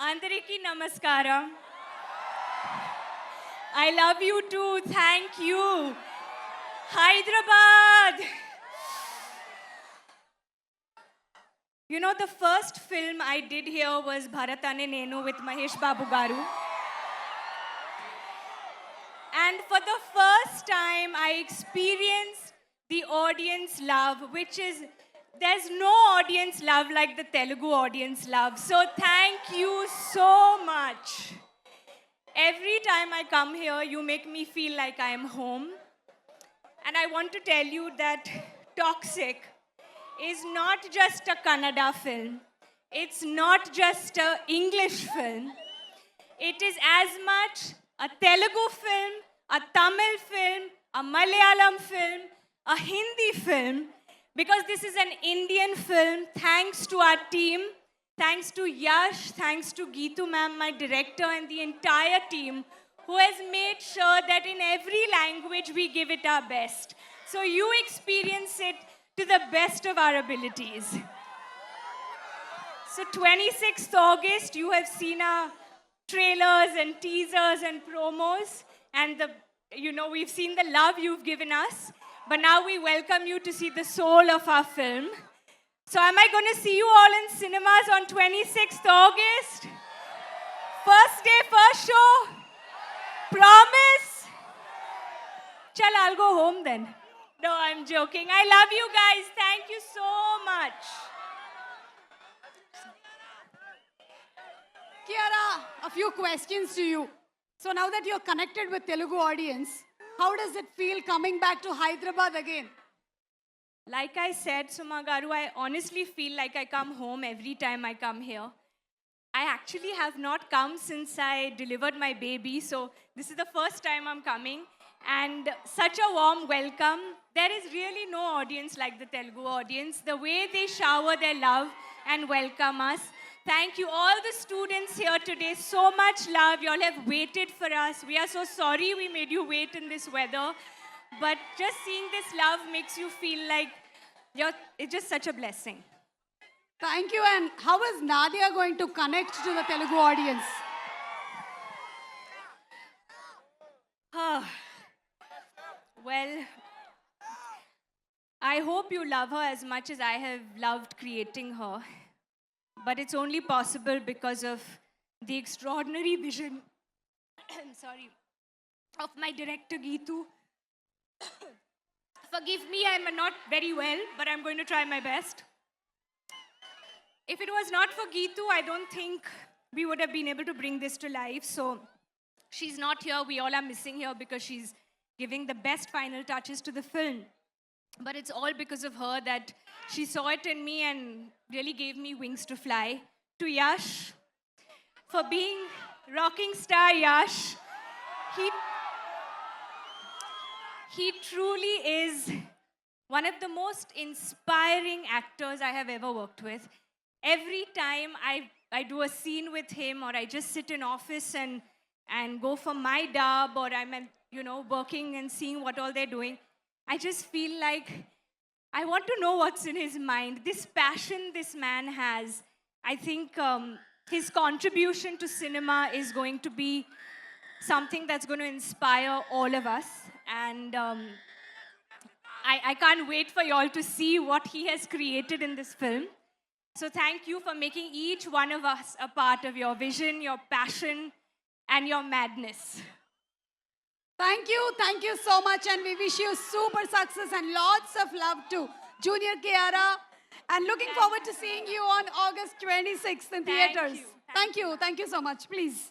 Andariki Namaskaram. I love you too. Thank you. Hyderabad. You know, the first film I did here was Bharatane Nenu with Mahesh Babu Garu. And for the first time, I experienced the audience love, which is, there's no audience love like the Telugu audience love. So thank you so much. Every time I come here, you make me feel like I am home. And I want to tell you that Toxic is not just a Kannada film. It's not just an English film. It is as much a Telugu film, a Tamil film, a Malayalam film, a Hindi film, because this is an Indian film. Thanks to our team, thanks to Yash, thanks to Geetu ma'am, my director, and the entire team who has made sure that in every language we give it our best. So you experience it to the best of our abilities. So 26th August, you have seen our trailers and teasers and promos, and we've seen the love you've given us, but now we welcome you to see the soul of our film. So am I going to see you all in cinemas on 26th August? First day, first show? Promise? Chal, I'll go home then. No, I'm joking. I love you guys. Thank you so much. Kiara, a few questions to you. So now that you're connected with Telugu audience, how does it feel coming back to Hyderabad again? Like I said, Suma Garu, I honestly feel like I come home every time I come here. I actually have not come since I delivered my baby, so this is the first time I'm coming. And such a warm welcome. There is really no audience like the Telugu audience. The way they shower their love and welcome us. Thank you, all the students here today. So much love. You all have waited for us. We are so sorry we made you wait in this weather. But just seeing this love makes you feel like it's just such a blessing. Thank you. And how is Nadia going to connect to the Telugu audience? Well, I hope you love her as much as I have loved creating her. But it's only possible because of the extraordinary vision of my director Geetu. Forgive me, I'm not very well, but I'm going to try my best. If it was not for Geetu, I don't think we would have been able to bring this to life. So she's not here. We all are missing here because she's giving the best final touches to the film. But it's all because of her that she saw it in me and really gave me wings to fly. To Yash, for being rocking star Yash, he truly is one of the most inspiring actors I have ever worked with. Every time I do a scene with him, or I just sit in office and go for my dub, or I'm working and seeing what all they're doing, I just feel like I want to know what's in his mind. This passion this man has, I think his contribution to cinema is going to be something that's going to inspire all of us. And I can't wait for you all to see what he has created in this film. So thank you for making each one of us a part of your vision, your passion, and your madness. Thank you so much, and we wish you super success and lots of love to Junior Kiara, and looking forward to seeing you on August 26th in theaters. Thank you so much, please.